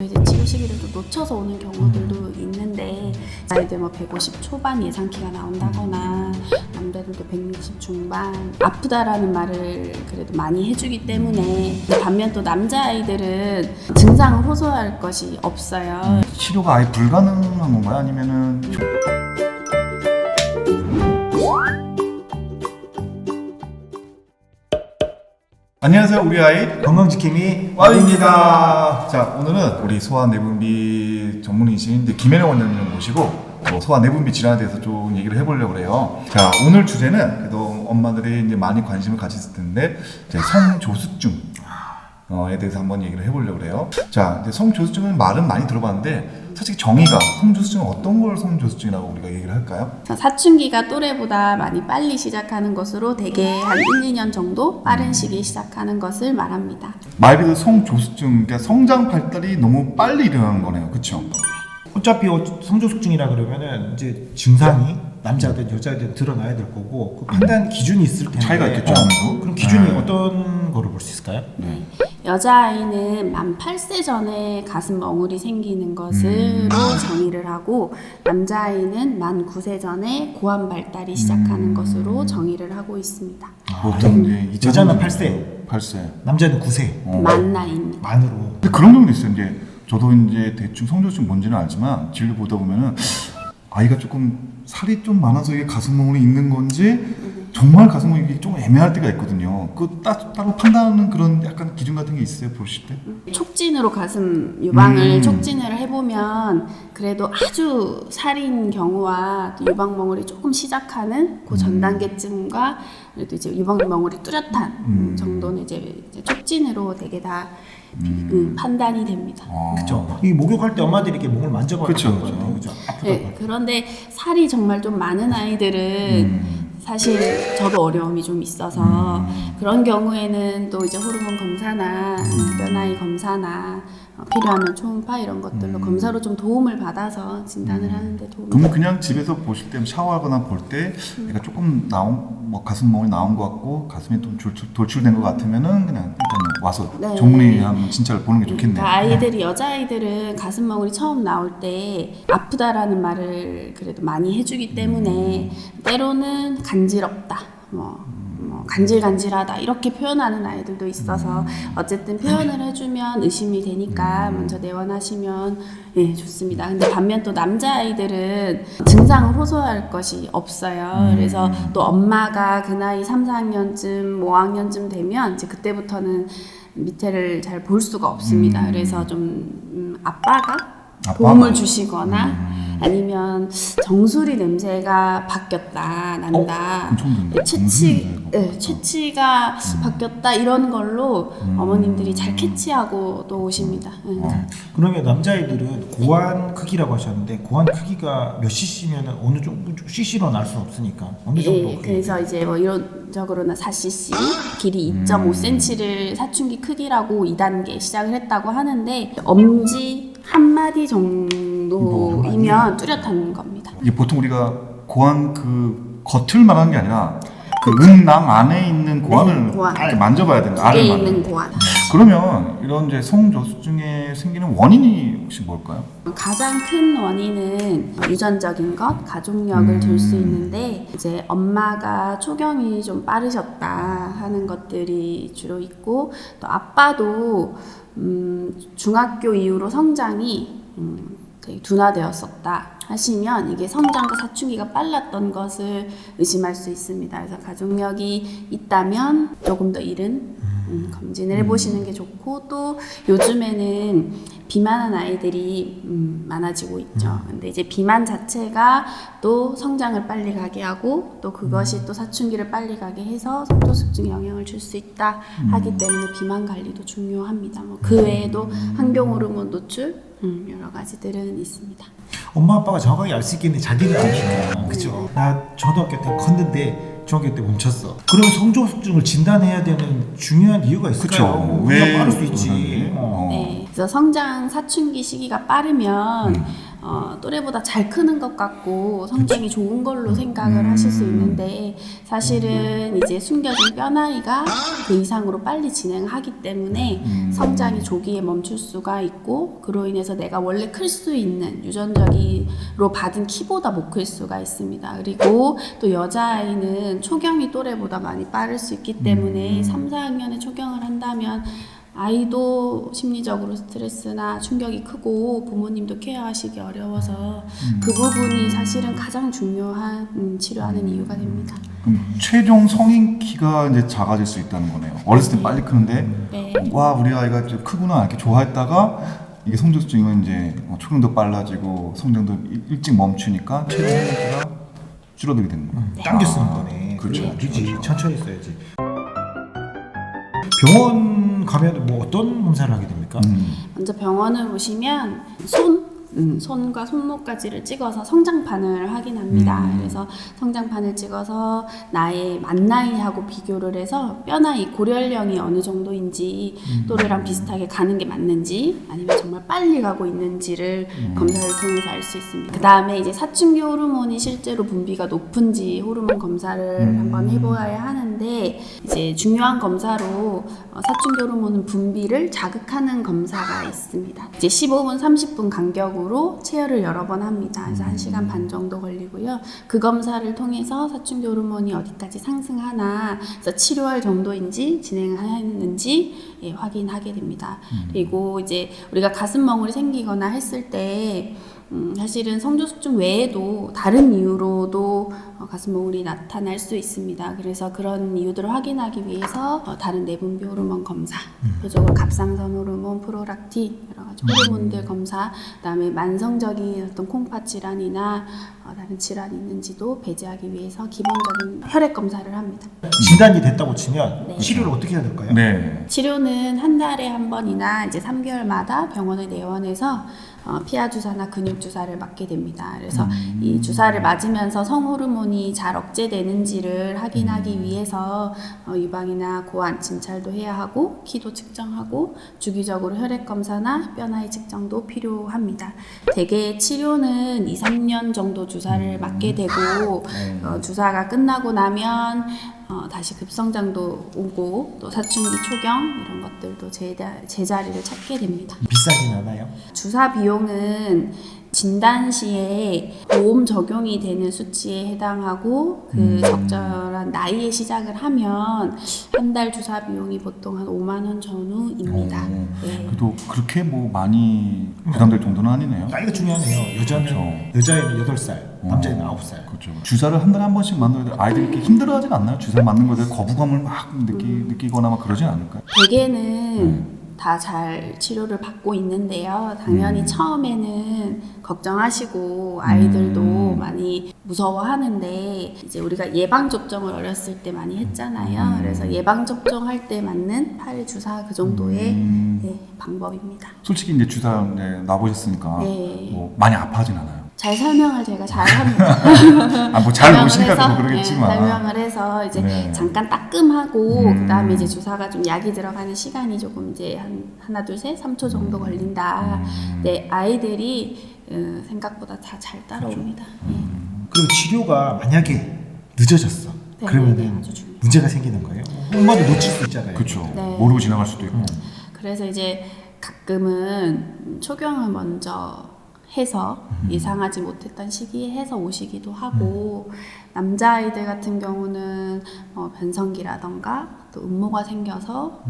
이제 치료 시기를 또 놓쳐서 오는 경우들도 있는데 아이들 뭐 150 초반 예상키가 나온다거나 남자들도 160 중반 아프다라는 말을 그래도 많이 해주기 때문에 반면 또 남자아이들은 증상을 호소할 것이 없어요. 치료가 아예 불가능한 건가요? 아니면은 안녕하세요, 우리 아이 건강지킴이 와입니다. 자, 오늘은 우리 소아내분비 전문의신 김혜령 원장님을 모시고 소아내분비 질환에 대해서 좀 얘기를 해보려고 해요. 자, 오늘 주제는 그래도 엄마들이 이제 많이 관심을 가졌을 텐데 이제 성조숙증 에 대해서 한번 얘기를 해보려고 해요. 자, 이제 성조숙증은 말은 많이 들어봤는데 솔직히 정의가 성조숙증은 어떤 걸 성조숙증이라고 우리가 얘기를 할까요? 사춘기가 또래보다 많이 빨리 시작하는 것으로 대개 한 1, 2년 정도 빠른 시기에 시작하는 것을 말합니다. 말 그대로 성조숙증, 그러니까 성장 발달이 너무 빨리 일어나는 거네요. 그렇죠? 어차피 성조숙증이라 그러면은 이제 증상이 남자든 여자든 드러나야 될 거고 그 판단 기준이 있을 텐데 차이가 있겠죠, 아무래도. 그럼 기준이 네. 어떤 거를 볼 수 있을까요? 네. 여자아이는 만 8세 전에 가슴 멍울이 생기는 것으로 정의를 하고 남자아이는 만 9세 전에 고환 발달이 시작하는 것으로 정의를 하고 있습니다. 보통 이제 여자는 8세, 8세. 남자는 9세 만 나이입니다. 만으로. 근데 그런 경우도 있어요. 이제 저도 이제 대충 성조숙증 뭔지는 알지만 진료 보다 보면은 아이가 조금 살이 좀 많아서 이게 가슴멍울이 있는 건지 정말 가슴멍울이 좀 애매할 때가 있거든요. 그 따로 판단하는 그런 약간 기준 같은 게 있어요, 보실 때? 촉진으로 가슴 유방을 촉진을 해보면 그래도 아주 살인 경우와 또 유방멍울이 조금 시작하는 그 전 단계쯤과 그래도 이제 유방멍울이 뚜렷한 정도는 이제 촉진으로 되게 다 판단이 됩니다. 그렇죠. 이 목욕할 때 엄마들이 이렇게 목을 만져봐야 그쵸, 될 것 같아요. 그죠? 아프다고. 네, 그런데 살이 정말 좀 많은 아이들은 사실 저도 어려움이 좀 있어서 그런 경우에는 또 이제 호르몬 검사나 변아이 검사나 필요하면 초음파 이런 것들로 검사로 좀 도움을 받아서 진단을 하는데 도움이 그러면 그냥 집에서 보실 때 샤워하거나 볼 때 얘가 조금 뭐 가슴멍울이 나온 것 같고 가슴이 좀 돌출된 것 같으면은 그냥 일단 와서 네. 전문의 한번 진찰을 보는 게 좋겠네요. 그러니까 아이들이 여자아이들은 가슴멍울이 처음 나올 때 아프다라는 말을 그래도 많이 해주기 때문에 때로는 간지럽다 간질간질하다 이렇게 표현하는 아이들도 있어서 어쨌든 표현을 해주면 의심이 되니까 먼저 내원하시면 예, 좋습니다. 근데 반면 또 남자아이들은 증상을 호소할 것이 없어요. 그래서 또 엄마가 그 나이 3, 4학년쯤 5학년쯤 되면 이제 그때부터는 밑에를 잘 볼 수가 없습니다. 그래서 좀 아빠가 도움을 주시거나 아니면 정수리 냄새가 바뀌었다 난다 채취가 바뀌었다 이런 걸로 어머님들이 잘 캐치하고 또 오십니다. 그러면 남자애들은 고환 크기라고 하셨는데 고환 크기가 몇 cc면은 어느 정도 cc로 날 수는 없으니까 어느 정도 예, 그래서 이제 뭐 이론적으로는 4cc 길이 2.5cm를 사춘기 크기라고 2단계 시작을 했다고 하는데 엄지 한 마디 정도이면 뚜렷한 겁니다. 이게 보통 우리가 고환 그 겉을 말하는 게 아니라 그 은낭 안에 있는 고환을 고환. 이렇게 만져봐야 되는 두개 있는 고환. 그러면 이런 이제 성조숙증에 생기는 원인이 혹시 뭘까요? 가장 큰 원인은 유전적인 것, 가족력을 들 수 있는데 이제 엄마가 초경이 좀 빠르셨다 하는 것들이 주로 있고 또 아빠도 중학교 이후로 성장이 되게 둔화되었었다 하시면 이게 성장과 사춘기가 빨랐던 것을 의심할 수 있습니다. 그래서 가족력이 있다면 조금 더 이른 검진을 해보시는 게 좋고 또 요즘에는 비만한 아이들이 많아지고 있죠. 근데 이제 비만 자체가 또 성장을 빨리 가게 하고 또 그것이 또 사춘기를 빨리 가게 해서 성조숙증에 영향을 줄 수 있다 하기 때문에 비만 관리도 중요합니다. 그 외에도 환경 호르몬 노출 여러 가지들은 있습니다. 엄마 아빠가 정확하게 알 수 있겠는데 자기는 아니까 그죠? 나 초등학교 때 컸는데 중학교 때 멈췄어. 그럼 성조숙증을 진단해야 되는 중요한 이유가 있을까요? 그쵸. 우리가 왜 빠를 수 있지. 네, 그래서 성장 사춘기 시기가 빠르면 또래보다 잘 크는 것 같고 성장이 좋은 걸로 생각을 하실 수 있는데 사실은 이제 숨겨진 뼈나이가 그 이상으로 빨리 진행하기 때문에 성장이 조기에 멈출 수가 있고 그로 인해서 내가 원래 클 수 있는 유전적으로 받은 키보다 못 클 수가 있습니다. 그리고 또 여자아이는 초경이 또래보다 많이 빠를 수 있기 때문에 3, 4학년에 초경을 한다면 아이도 심리적으로 스트레스나 충격이 크고 부모님도 케어하시기 어려워서 그 부분이 사실은 가장 중요한 치료하는 이유가 됩니다. 그럼 최종 성인 키가 이제 작아질 수 있다는 거네요. 어렸을 때 빨리 크는데 네. 와 우리 아이가 좀 크구나 이렇게 좋아했다가 이게 성적증은 이제 초경도 빨라지고 성장도 일찍 멈추니까 최종 성인 키가 줄어들게 되는 거예요. 당겨 쓰는 거네. 그렇죠. 그렇지. 천천히 써야지. 병원 가면 뭐 어떤 검사를 하게 됩니까? 먼저 병원을 오시면 손과 손목까지를 찍어서 성장판을 확인합니다. 그래서 성장판을 찍어서 나의 만 나이하고 비교를 해서 뼈 나이, 고려연령이 어느 정도인지 또래랑 비슷하게 가는 게 맞는지 아니면 정말 빨리 가고 있는지를 검사를 통해서 알 수 있습니다. 그 다음에 이제 사춘기 호르몬이 실제로 분비가 높은지 호르몬 검사를 한번 해보아야 하는데 이제 중요한 검사로 사춘기 호르몬 분비를 자극하는 검사가 있습니다. 이제 15분, 30분 간격으로 체열을 여러 번 합니다. 그래서 1시간 반 정도 걸리고요. 그 검사를 통해서 사춘기 호르몬이 어디까지 상승하나, 그래서 치료할 정도인지 진행하였는지 확인하게 됩니다. 그리고 이제 우리가 가슴 멍울이 생기거나 했을 때 사실은 성조숙증 외에도 다른 이유로도 가슴멍울이 나타날 수 있습니다. 그래서 그런 이유들을 확인하기 위해서 다른 내분비 호르몬 검사, 대표적으로 갑상선 호르몬, 프로락틴, 여러 가지 호르몬들 검사, 그다음에 만성적인 어떤 콩팥 질환이나 다른 질환이 있는지도 배제하기 위해서 기본적인 혈액 검사를 합니다. 진단이 됐다고 치면 네. 치료를 어떻게 해야 될까요? 네. 치료는 한 달에 한 번이나 이제 3개월마다 병원을 내원해서 피하 주사나 근육 주사를 맞게 됩니다. 그래서 이 주사를 맞으면서 성호르몬이 잘 억제되는지를 확인하기 위해서 유방이나 고안, 진찰도 해야 하고 키도 측정하고 주기적으로 혈액 검사나 뼈 나이 측정도 필요합니다. 대개 치료는 2, 3년 정도 주사를 맞게 되고 주사가 끝나고 나면 다시 급성장도 오고 또 사춘기 초경 이런 것들도 제자리를 찾게 됩니다. 비싸진 않아요? 주사 비용은 진단 시에 보험 적용이 되는 수치에 해당하고 그 적절한 나이에 시작을 하면 한 달 주사 비용이 보통 한 5만 원 전후입니다. 네. 그래도 그렇게 뭐 많이 부담될 정도는 아니네요. 나이가 중요하네요. 여자애는 8살, 남자애는 9살. 그렇죠. 주사를 한 달에 한 번씩 맞는데 아이들이 이렇게 힘들어하진 않나요? 주사 맞는 거에 대해 거부감을 막 느끼거나 막 그러진 않을까요? 대개는 다 잘 치료를 받고 있는데요. 당연히 처음에는 걱정하시고 아이들도 많이 무서워하는데 이제 우리가 예방접종을 어렸을 때 많이 했잖아요. 그래서 예방접종할 때 맞는 팔 주사 그 정도의 방법입니다. 솔직히 이제 주사 놔보셨으니까 네. 뭐 많이 아파하진 않아요. 잘 설명을 제가 잘 합니다. 뭐 잘 설명을 모시니까 해서, 그러겠지만. 설명을 해서 이제 네. 잠깐 따끔하고 그다음에 이제 주사가 좀 약이 들어가는 시간이 조금 이제 한 하나 둘 셋 3초 정도 걸린다. 네, 아이들이 생각보다 다 잘 따라옵니다. 그리고 치료가 만약에 늦어졌어. 네, 그러면은 네, 아주 중요해요. 문제가 생기는 거예요. 엄마도 놓칠 수 있잖아요. 그렇죠. 네. 모르고 지나갈 수도 있고. 그래서 이제 가끔은 초경을 먼저 해서 예상하지 못했던 시기에 해서 오시기도 하고 남자아이들 같은 경우는 변성기라던가 또 음모가 생겨서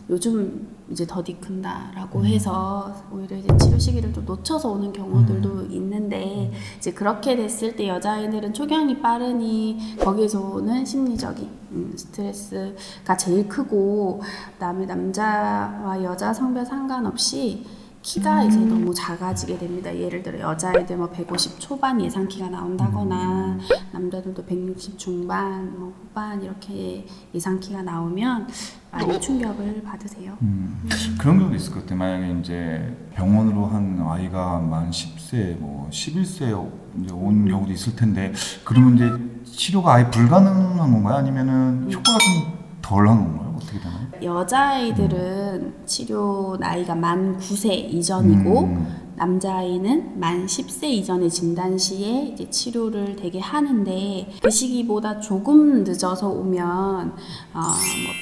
요즘 이제 더디 큰다라고 해서 오히려 이제 치료 시기를 좀 놓쳐서 오는 경우들도 있는데 이제 그렇게 됐을 때 여자아이들은 초경이 빠르니 거기에서 오는 심리적인 스트레스가 제일 크고 그다음에 남자와 여자 성별 상관없이 키가 이제 너무 작아지게 됩니다. 예를 들어 여자애들 뭐 150 초반 예상 키가 나온다거나 남자들도 160 중반, 뭐 후반 이렇게 예상 키가 나오면 많이 충격을 받으세요. 그런 경우도 있을 것 같아요. 만약에 이제 병원으로 한 아이가 만 10세, 뭐 11세 이제 온 경우도 있을 텐데 그러면 이제 치료가 아예 불가능한 건가요? 아니면은 효과가 좀 덜한 건가요? 어떻게 되나요? 여자아이들은 치료 나이가 만 9세 이전이고 남자아이는 만 10세 이전의 진단 시에 이제 치료를 되게 하는데 그 시기보다 조금 늦어서 오면 뭐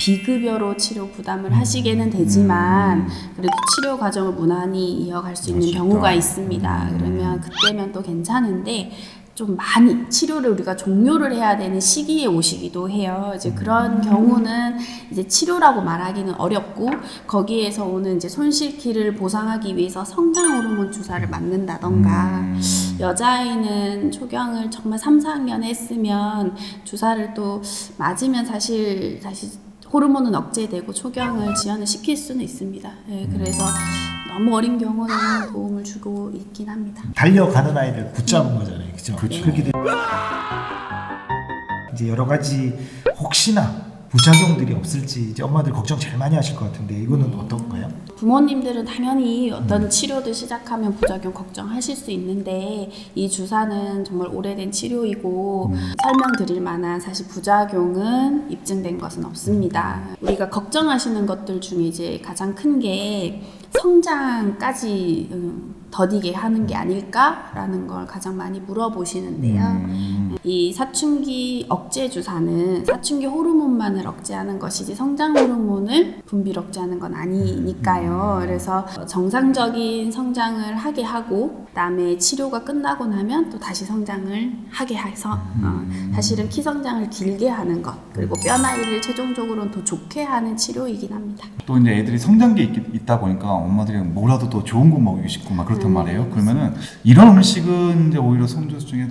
비급여로 치료 부담을 하시게는 되지만 그래도 치료 과정을 무난히 이어갈 수 있는 경우가 있습니다. 그러면 그때면 또 괜찮은데 좀 많이 치료를 우리가 종료를 해야 되는 시기에 오시기도 해요. 이제 그런 경우는 이제 치료라고 말하기는 어렵고 거기에서 오는 이제 손실키를 보상하기 위해서 성장 호르몬 주사를 맞는다던가 여자아이는 초경을 정말 3, 4학년 했으면 주사를 또 맞으면 사실 다시 호르몬은 억제되고 초경을 지연을 시킬 수는 있습니다. 네, 그래서 너무 어린 경우는 도움을 주고 있긴 합니다. 달려가는 아이를 붙잡은 거잖아요, 그죠? 그렇죠. 그렇게 되면 이제 여러 가지 혹시나 부작용들이 없을지 이제 엄마들 걱정 제일 많이 하실 것 같은데 이거는 어떤가요? 부모님들은 당연히 어떤 치료를 시작하면 부작용 걱정하실 수 있는데 이 주사는 정말 오래된 치료이고 설명드릴 만한 사실 부작용은 입증된 것은 없습니다. 우리가 걱정하시는 것들 중에 이제 가장 큰 게 성장까지 더디게 하는 게 아닐까라는 걸 가장 많이 물어보시는데요. 이 사춘기 억제 주사는 사춘기 호르몬만을 억제하는 것이지 성장 호르몬을 분비를 억제하는 건 아니니까요. 그래서 정상적인 성장을 하게 하고 그다음에 치료가 끝나고 나면 또 다시 성장을 하게 해서 사실은 키 성장을 길게 하는 것 그리고 뼈 나이를 최종적으로는 더 좋게 하는 치료이긴 합니다. 또 이제 애들이 성장기에 있다 보니까 엄마들이 뭐라도 더 좋은 거 먹이고 싶고 막 그렇단 말이에요. 그러면은 이런 음식은 이제 오히려 성조수증에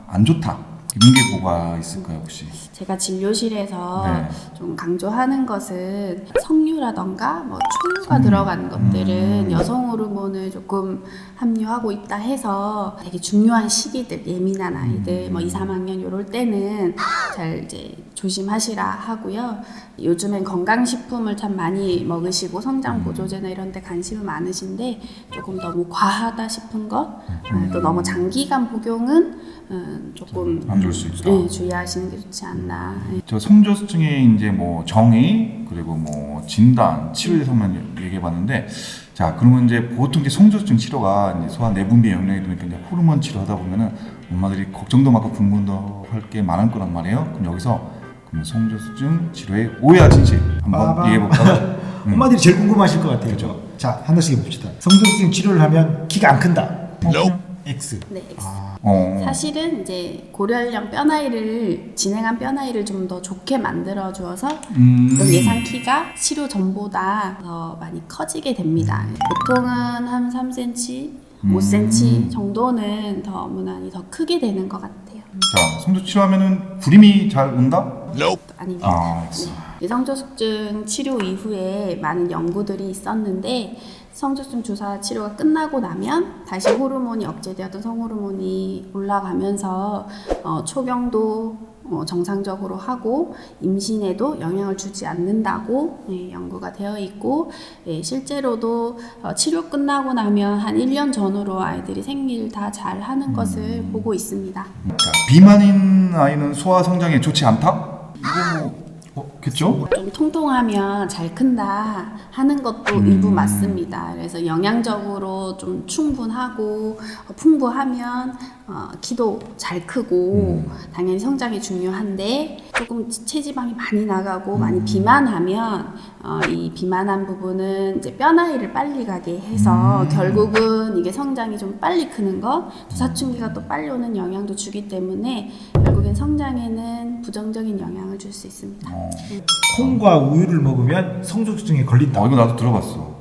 안 좋다. 이런 게 뭐가 있을까요, 혹시? 제가 진료실에서 네. 좀 강조하는 것은 석류라던가 뭐 초유가 들어간 것들은 여성 호르몬을 조금 함유하고 있다 해서 되게 중요한 시기들, 예민한 아이들, 뭐 2, 3학년 요럴 때는 잘 이제 조심하시라 하고요. 요즘엔 건강식품을 참 많이 먹으시고 성장 보조제나 이런 데 관심이 많으신데 조금 너무 과하다 싶은 것, 또 너무 장기간 복용은 조금 안 좋을 수 있다. 네, 주의하시는 게 좋지 않나. 저 성조수증의 이제 뭐 정의 그리고 뭐 진단 치료에 대해서만 얘기해봤는데, 자 그러면 이제 보통 이제 성조수증 치료가 이제 소화 내분비에 영향이 되니까 이제 호르몬 치료하다 보면은 엄마들이 걱정도 많고 궁금도 할 게 많을 거란 말이에요. 그럼 여기서 그럼 성조수증 치료의 오해와 진실 한번 얘기해볼까요? 엄마들이 제일 궁금하실 것 같아요, 그죠? 자 하나씩 해봅시다. 성조수증 치료를 하면 키가 안 큰다. X. 네, X. 사실은 이제 고려형 뼈 나이를 진행한 뼈 나이를 좀 더 좋게 만들어 주어서 예상 키가 치료 전보다 더 많이 커지게 됩니다. 보통은 한 3cm, 5cm 정도는 더 무난히 더 크게 되는 것 같아요. 자 성조 치료하면은 불임이 잘 온다? 아닙니다. 네. 성조숙증 치료 이후에 많은 연구들이 있었는데 성조숙증 주사 치료가 끝나고 나면 다시 호르몬이 억제되었던 성호르몬이 올라가면서 초경도 정상적으로 하고 임신에도 영향을 주지 않는다고 연구가 되어 있고 실제로도 치료 끝나고 나면 한 1년 전후로 아이들이 생리를 다 잘 하는 것을 보고 있습니다. 자, 비만인 아이는 소화 성장에 좋지 않다? 이거 그쵸? 좀 통통하면 잘 큰다 하는 것도 일부 맞습니다. 그래서 영양적으로 좀 충분하고 풍부하면 키도 잘 크고 당연히 성장이 중요한데 조금 체지방이 많이 나가고 많이 비만하면 이 비만한 부분은 이제 뼈 나이를 빨리 가게 해서 결국은 이게 성장이 좀 빨리 크는 것, 또 사춘기가 또 빨리 오는 영향도 주기 때문에 결국엔 성장에는 부정적인 영향을 줄 수 있습니다. 콩과 우유를 먹으면 성조수증에 걸린다. 이거 나도 들어봤어.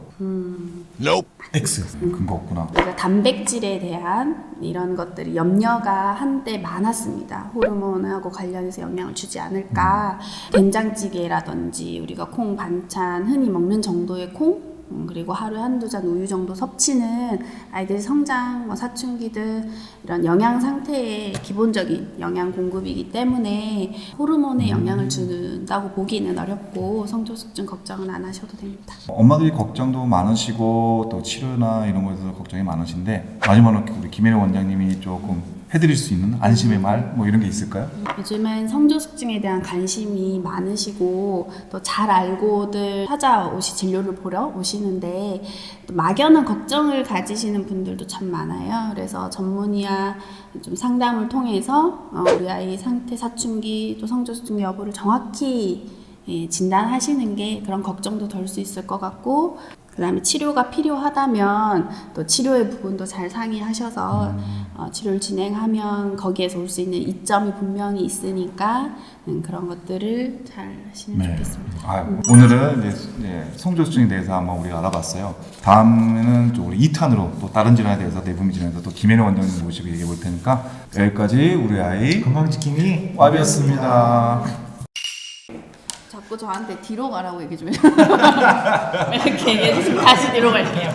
X. 근거 없구나. 우리가 단백질에 대한 이런 것들이 염려가 한때 많았습니다. 호르몬하고 관련해서 영향을 주지 않을까. 된장찌개라든지 우리가 콩 반찬 흔히 먹는 정도의 콩 그리고 하루에 한두 잔 우유 정도 섭취는 아이들 성장, 사춘기들 이런 영양 상태의 기본적인 영양 공급이기 때문에 호르몬에 영향을 준다고 보기는 어렵고 성조숙증 걱정은 안 하셔도 됩니다. 엄마들이 걱정도 많으시고 또 치료나 이런 거에서 걱정이 많으신데 마지막으로 우리 김혜령 원장님이 조금 해드릴 수 있는 안심의 말 뭐 이런 게 있을까요? 요즘은 성조숙증에 대한 관심이 많으시고 또 잘 알고들 진료를 보러 오시는데 또 막연한 걱정을 가지시는 분들도 참 많아요. 그래서 전문의와 좀 상담을 통해서 우리 아이 상태, 사춘기 또 성조숙증 여부를 정확히 진단하시는 게 그런 걱정도 덜 수 있을 것 같고, 그 다음에 치료가 필요하다면 또 치료의 부분도 잘 상의하셔서 치료를 진행하면 거기에서 올 수 있는 이점이 분명히 있으니까 그런 것들을 잘 하시면 좋겠습니다. 오늘은 이제 성조숙증에 대해서 한번 우리가 알아봤어요. 다음에는 좀 우리 2탄으로 또 다른 질환에 대해서 내분비 질환에 대해서 또 김혜령 원장님 모시고 얘기해 볼 테니까 여기까지 우리 아이 건강지킴이 와비였습니다. 자꾸 저한테 뒤로 가라고 얘기 좀 해요. 이렇게 얘기해 주시면 다시 뒤로 갈게요.